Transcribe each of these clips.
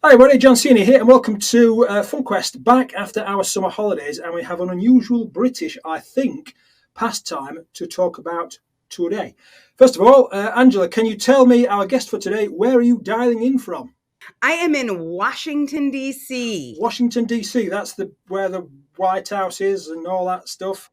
Hi everybody, John Cena here, and welcome to FunKquest, back after our summer holidays, and we have an unusual British, I think, pastime to talk about today. First of all, Angela, can you tell me, our guest for today, where are you dialing in from? I am in Washington, D.C. Washington, D.C., that's where the White House is and all that stuff?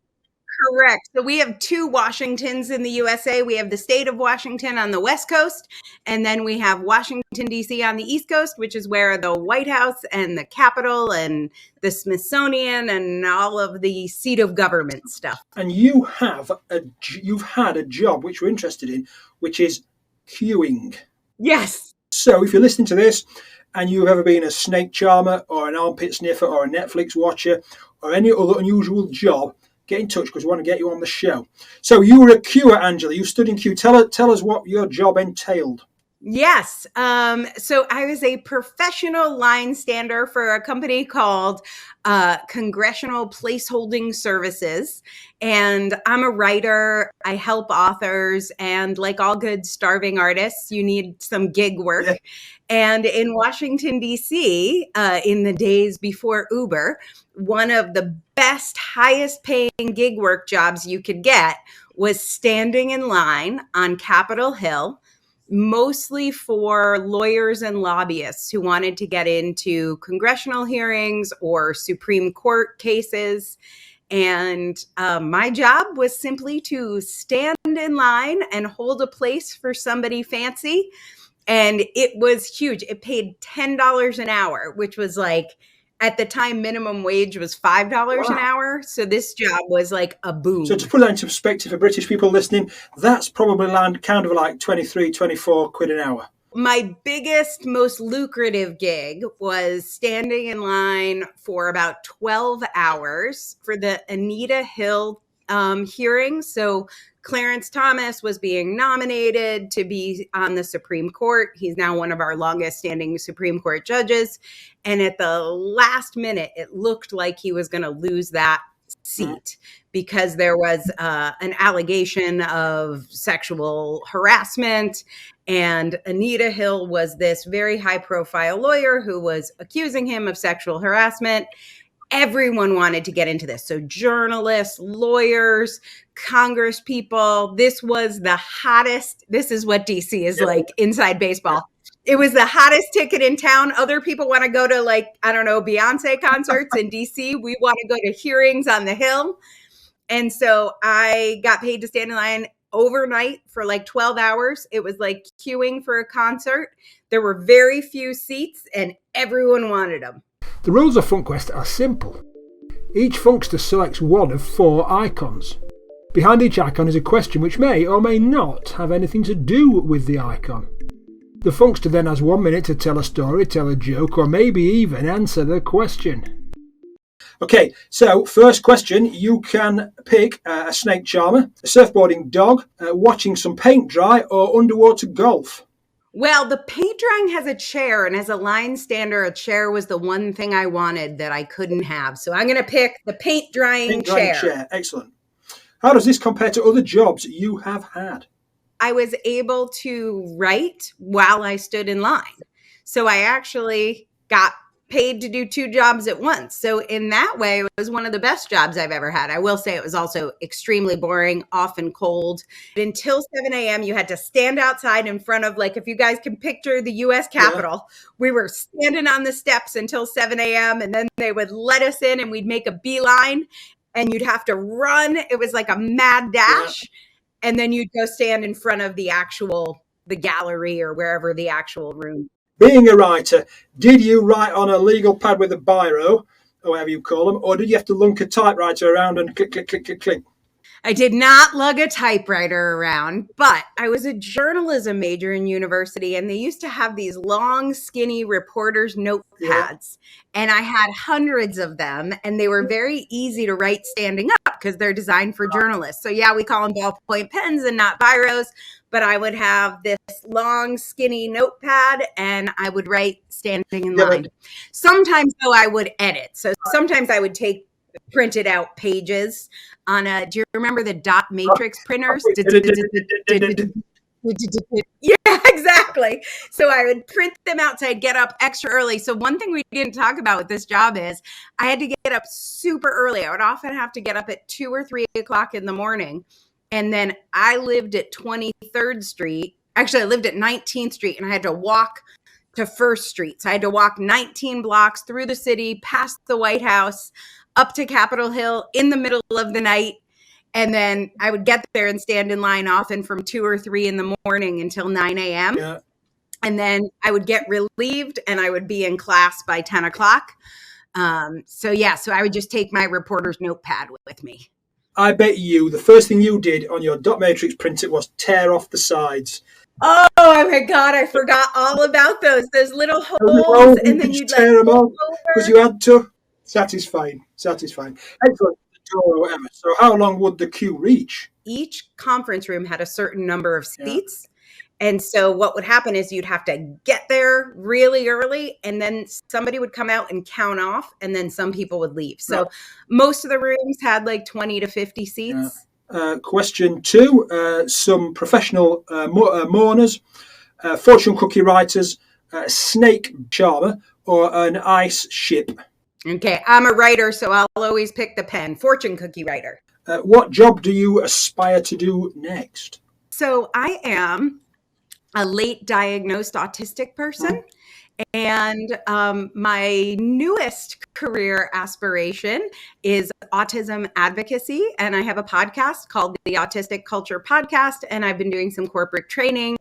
Correct. So we have two Washingtons in the USA. We have the state of Washington on the West Coast, and then we have Washington, D.C. on the East Coast, which is where the White House and the Capitol and the Smithsonian and all of the seat of government stuff. And you've had a job which we're interested in, which is queuing. Yes. So if you're listening to this and you've ever been a snake charmer or an armpit sniffer or a Netflix watcher or any other unusual job, get in touch because we want to get you on the show. So you were a queuer, Angela. You stood in queue. Tell us what your job entailed. Yes. So I was a professional line stander for a company called Congressional Placeholding Services. And I'm a writer. I help authors. And like all good starving artists, you need some gig work. Yeah. And in Washington, D.C., in the days before Uber, one of the best, highest paying gig work jobs you could get was standing in line on Capitol Hill, mostly for lawyers and lobbyists who wanted to get into congressional hearings or Supreme Court cases. And my job was simply to stand in line and hold a place for somebody fancy. And it was huge. It paid $10 an hour, which was like, at the time, minimum wage was $5 an hour. So this job was like a boom. So to put that into perspective for British people listening, that's probably kind of like 23, 24 quid an hour. My biggest, most lucrative gig was standing in line for about 12 hours for the Anita Hill hearing. So Clarence Thomas was being nominated to be on the Supreme Court. He's now one of our longest standing Supreme Court judges. And at the last minute, it looked like he was going to lose that seat because there was an allegation of sexual harassment. And Anita Hill was this very high profile lawyer who was accusing him of sexual harassment. Everyone wanted to get into this. So journalists, lawyers, Congress people, this was the hottest. This is what DC is like inside baseball. It was the hottest ticket in town. Other people want to go to Beyonce concerts in DC. We want to go to hearings on the Hill. And so I got paid to stand in line overnight for like 12 hours. It was like queuing for a concert. There were very few seats and everyone wanted them. The rules of FunKquest are simple. Each Funkster selects one of 4 icons. Behind each icon is a question which may or may not have anything to do with the icon. The Funkster then has 1 minute to tell a story, tell a joke, or maybe even answer the question. Okay, so first question, you can pick a snake charmer, a surfboarding dog, watching some paint dry, or underwater golf. Well, the paint drying has a chair, and as a line stander, a chair was the one thing I wanted that I couldn't have. So I'm going to pick the paint drying chair. Excellent. How does this compare to other jobs you have had? I was able to write while I stood in line. So I actually got paid to do 2 jobs at once. So in that way, it was one of the best jobs I've ever had. I will say it was also extremely boring, often cold. Until 7 a.m., you had to stand outside in front of, like, if you guys can picture the U.S. Capitol, we were standing on the steps until 7 a.m. and then they would let us in and we'd make a beeline and you'd have to run. It was like a mad dash. Yeah. And then you'd go stand in front of the gallery or wherever the actual room. Being a writer, did you write on a legal pad with a biro, or whatever you call them, or did you have to lunk a typewriter around and click, click, click, click, click? I did not lug a typewriter around, but I was a journalism major in university, and they used to have these long, skinny reporter's notepads, and I had hundreds of them, and they were very easy to write standing up because they're designed for journalists. So yeah, we call them ballpoint pens and not biros, but I would have this long, skinny notepad, and I would write standing in line. Sometimes, though, I would edit. So sometimes I would take printed out pages on do you remember the dot matrix printers? Yeah, exactly. So I would print them out. So I'd get up extra early. So one thing we didn't talk about with this job is I had to get up super early. I would often have to get up at 2 or 3 o'clock in the morning. And then I lived at 23rd Street. Actually, I lived at 19th Street and I had to walk to First Street. So I had to walk 19 blocks through the city, past the White House, up to Capitol Hill in the middle of the night. And then I would get there and stand in line often from 2 or 3 in the morning until 9 a.m. Yeah. And then I would get relieved and I would be in class by 10 o'clock. So I would just take my reporter's notepad with me. I bet you the first thing you did on your dot matrix printer was tear off the sides. Oh my God, I forgot all about those little holes. And then you'd tear them off because you had to. Satisfying. Excellent. Or whatever. So how long would the queue reach? Each conference room had a certain number of seats. Yeah. And so what would happen is you'd have to get there really early and then somebody would come out and count off and then some people would leave. So most of the rooms had like 20 to 50 seats. Question 2, some professional mourners, fortune cookie writers, snake charmer, or an ice ship. Okay, I'm a writer, so I'll always pick the pen. Fortune cookie writer. What job do you aspire to do next? So I am a late diagnosed autistic person. And my newest career aspiration is autism advocacy. And I have a podcast called the Autistic Culture Podcast. And I've been doing some corporate training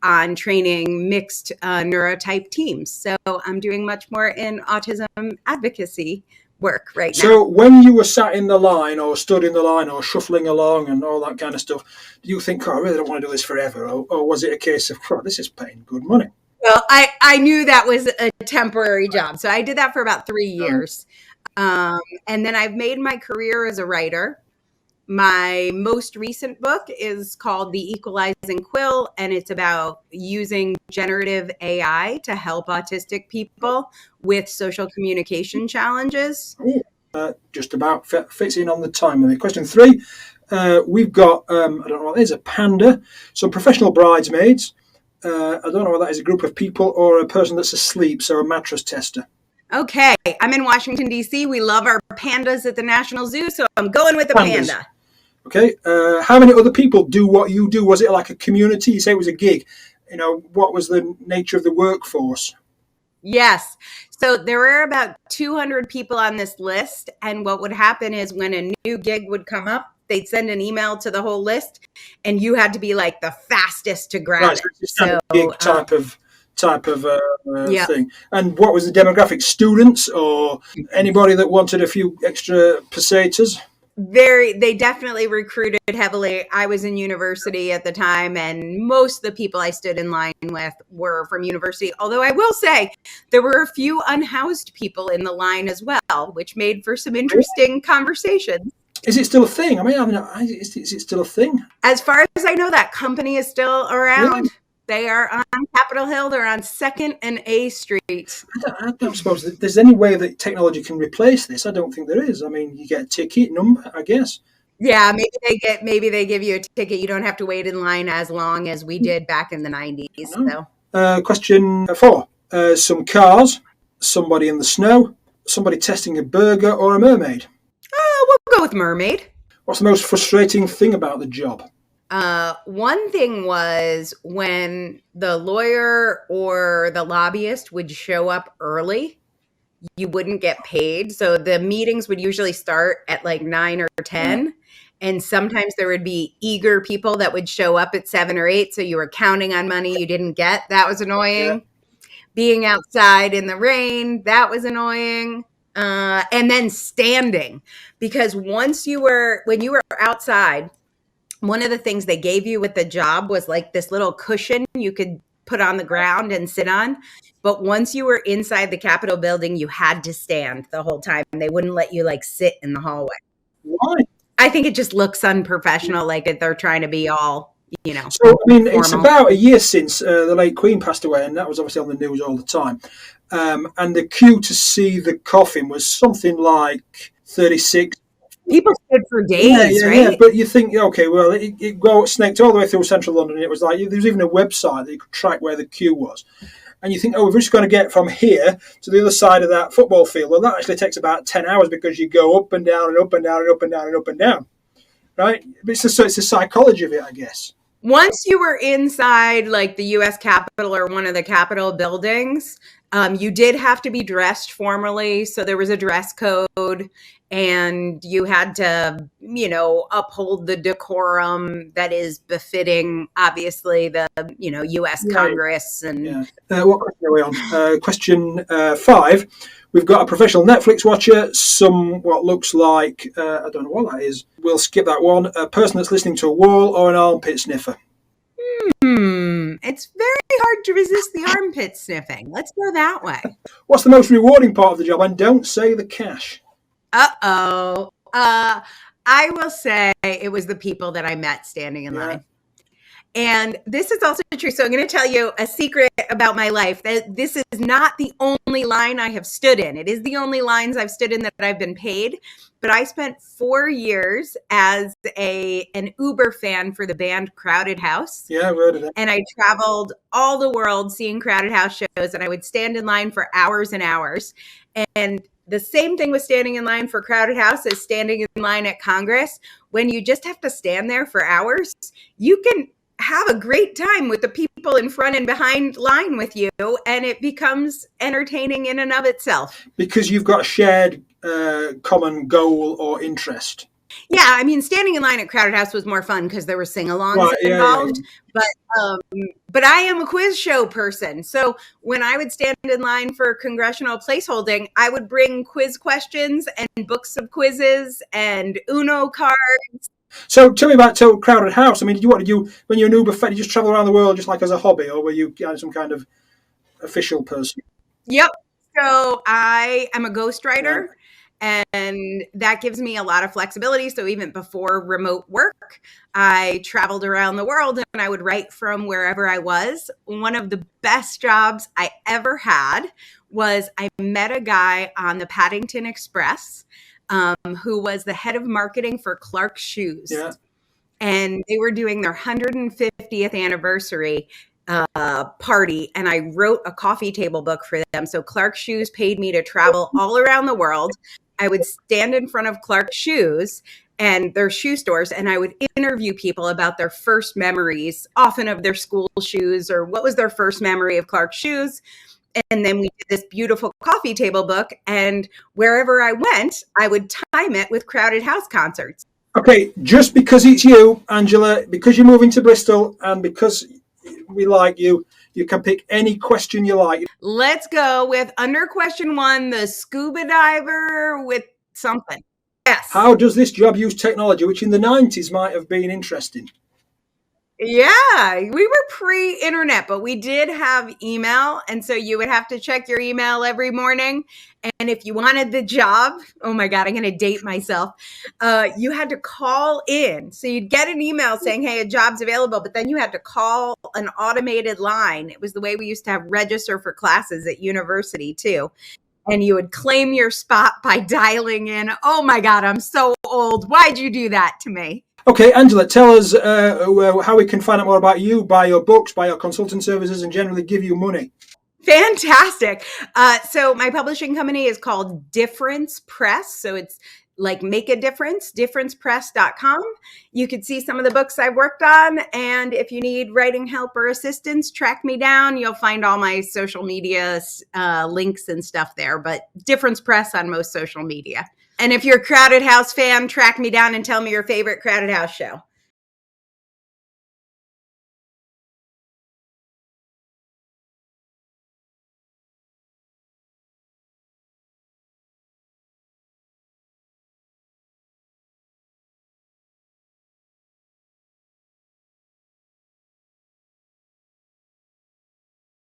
on training mixed neurotype teams. So I'm doing much more in autism advocacy work right now. So when you were sat in the line or stood in the line or shuffling along and all that kind of stuff, do you think, I really don't want to do this forever? Or was it a case of, this is paying good money? Well, I knew that was a temporary job. So I did that for about 3 years. And then I've made my career as a writer. My most recent book is called The Equalizing Quill, and it's about using generative AI to help autistic people with social communication challenges. Just about fits in on the time. Question 3, we've got, I don't know what it is, a panda, some professional bridesmaids. I don't know whether that is a group of people or a person that's asleep, so a mattress tester. Okay, I'm in Washington, D.C. We love our pandas at the National Zoo, so I'm going with the panda. Okay, how many other people do what you do? Was it like a community? You say it was a gig. What was the nature of the workforce? Yes. So there were about 200 people on this list, and what would happen is when a new gig would come up, they'd send an email to the whole list, and you had to be like the fastest to grab it. So gig type of thing. And what was the demographic? Students or anybody that wanted a few extra pesetas? They definitely recruited heavily. I was in university at the time, and most of the people I stood in line with were from university. Although I will say there were a few unhoused people in the line as well, which made for some interesting conversations. Is it still a thing? I mean, is it still a thing? As far as I know, that company is still around. Really? They are on Capitol Hill. They're on 2nd and A Street. I don't suppose that there's any way that technology can replace this. I don't think there is. I mean, you get a ticket number, I guess. Yeah, maybe they give you a ticket. You don't have to wait in line as long as we did back in the 90s. So. Question 4. Some cars, somebody in the snow, somebody testing a burger, or a mermaid? We'll go with mermaid. What's the most frustrating thing about the job? One thing was when the lawyer or the lobbyist would show up early, you wouldn't get paid. So the meetings would usually start at like 9 or 10. And sometimes there would be eager people that would show up at 7 or 8. So you were counting on money you didn't get. That was annoying. Yeah. Being outside in the rain, that was annoying. And then standing, because when you were outside, one of the things they gave you with the job was like this little cushion you could put on the ground and sit on. But once you were inside the Capitol building, you had to stand the whole time. They wouldn't let you like sit in the hallway. Why? I think it just looks unprofessional, like they're trying to be all, So, I mean, formal. It's about a year since the late Queen passed away, and that was obviously on the news all the time. And the queue to see the coffin was something like 36, People stood for days, right? Yeah. But you think, okay, well, it snaked all the way through central London. It was like, there was even a website that you could track where the queue was. And you think, oh, we're just going to get from here to the other side of that football field. Well, that actually takes about 10 hours because you go up and down and up and down and up and down and up and down, right? But it's the psychology of it, I guess. Once you were inside like the U.S. Capitol or one of the Capitol buildings, you did have to be dressed formally. So there was a dress code and you had to, uphold the decorum that is befitting, obviously, the, U.S. Congress. And what question are we on? Question 5. We've got a professional Netflix watcher, what looks like, I don't know what that is. We'll skip that one. A person that's listening to a wall or an armpit sniffer. It's very hard to resist the armpit sniffing. Let's go that way. What's the most rewarding part of the job? And don't say the cash. Uh-oh. I will say it was the people that I met standing in line. And this is also true. So I'm going to tell you a secret about my life. That this is not the only line I have stood in. It is the only lines I've stood in that I've been paid. But I spent 4 years as an Uber fan for the band Crowded House. Yeah, I heard of that. And I traveled all the world seeing Crowded House shows. And I would stand in line for hours and hours. And the same thing with standing in line for Crowded House as standing in line at Congress. When you just have to stand there for hours, you can have a great time with the people in front and behind line with you, and it becomes entertaining in and of itself. Because you've got a shared common goal or interest. Yeah, I mean, standing in line at Crowded House was more fun because there were sing-alongs involved. Yeah. But I am a quiz show person. So when I would stand in line for congressional placeholding, I would bring quiz questions and books of quizzes and Uno cards. So tell me about Crowded House. I mean, when you're an Uber fan, you just travel around the world just like as a hobby, or were you some kind of official person? Yep. So I am a ghostwriter. And that gives me a lot of flexibility. So even before remote work, I traveled around the world and I would write from wherever I was. One of the best jobs I ever had was I met a guy on the Paddington Express who was the head of marketing for Clark's Shoes. Yeah. And they were doing their 150th anniversary party, and I wrote a coffee table book for them. So Clark's Shoes paid me to travel all around the world. I would stand in front of Clark's Shoes and their shoe stores, and I would interview people about their first memories, often of their school shoes or what was their first memory of Clark's Shoes. And then we did this beautiful coffee table book, and wherever I went, I would time it with Crowded House concerts. Okay, just because it's you, Angela, because you're moving to Bristol and because we like you, you can pick any question you like. Let's go with under question 1, the scuba diver with something. Yes. How does this job use technology, which in the 90s might have been interesting? Yeah, we were pre-internet, but we did have email. And so you would have to check your email every morning. And if you wanted the job, oh my God, I'm going to date myself. You had to call in. So you'd get an email saying, hey, a job's available. But then you had to call an automated line. It was the way we used to have register for classes at university too. And you would claim your spot by dialing in. Oh my God, I'm so old. Why'd you do that to me? Okay, Angela, tell us how we can find out more about you, buy your books, buy your consulting services, and generally give you money. Fantastic. So my publishing company is called Difference Press. So it's like make a difference, differencepress.com. You could see some of the books I've worked on. And if you need writing help or assistance, track me down. You'll find all my social media links and stuff there, but Difference Press on most social media. And if you're a Crowded House fan, track me down and tell me your favorite Crowded House show.